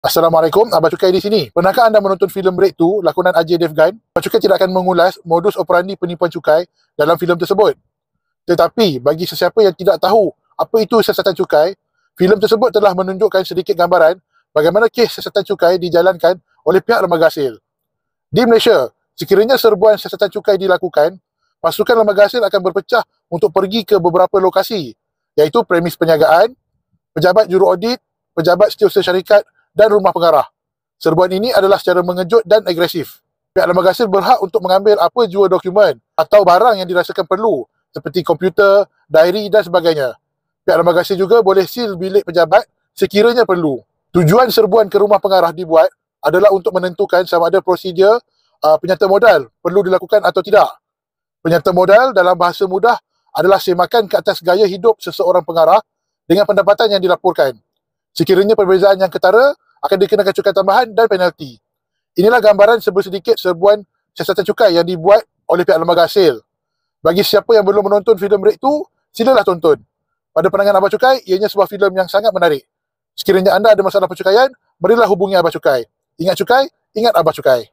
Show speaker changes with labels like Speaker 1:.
Speaker 1: Assalamualaikum, Abah Cukai di sini. Pernahkah anda menonton filem Break 2 lakonan Ajay Devgan? Abah Cukai tidak akan mengulas modus operandi penipuan cukai dalam filem tersebut. Tetapi bagi sesiapa yang tidak tahu apa itu siasatan cukai, filem tersebut telah menunjukkan sedikit gambaran bagaimana kes siasatan cukai dijalankan oleh pihak lembaga hasil. Di Malaysia, sekiranya serbuan siasatan cukai dilakukan, pasukan lembaga hasil akan berpecah untuk pergi ke beberapa lokasi, iaitu premis perniagaan, pejabat juru audit, pejabat setiausaha syarikat dan rumah pengarah. Serbuan ini adalah secara mengejut dan agresif. Pihak lembaga hasil berhak untuk mengambil apa jua dokumen atau barang yang dirasakan perlu seperti komputer, diary dan sebagainya. Pihak lembaga hasil juga boleh seal bilik pejabat sekiranya perlu. Tujuan serbuan ke rumah pengarah dibuat adalah untuk menentukan sama ada prosedur penyerta modal perlu dilakukan atau tidak. Penyerta modal dalam bahasa mudah adalah semakan ke atas gaya hidup seseorang pengarah dengan pendapatan yang dilaporkan. Sekiranya perbezaan yang ketara, akan dikenakan cukai tambahan dan penalti. Inilah gambaran sedikit serbuan siasatan cukai yang dibuat oleh pihak lembaga hasil. Bagi siapa yang belum menonton filem Break 2, silalah tonton. Pada pandangan Abah Cukai, ianya sebuah filem yang sangat menarik. Sekiranya anda ada masalah percukaian, marilah hubungi Abah Cukai. Ingat cukai, ingat Abah Cukai.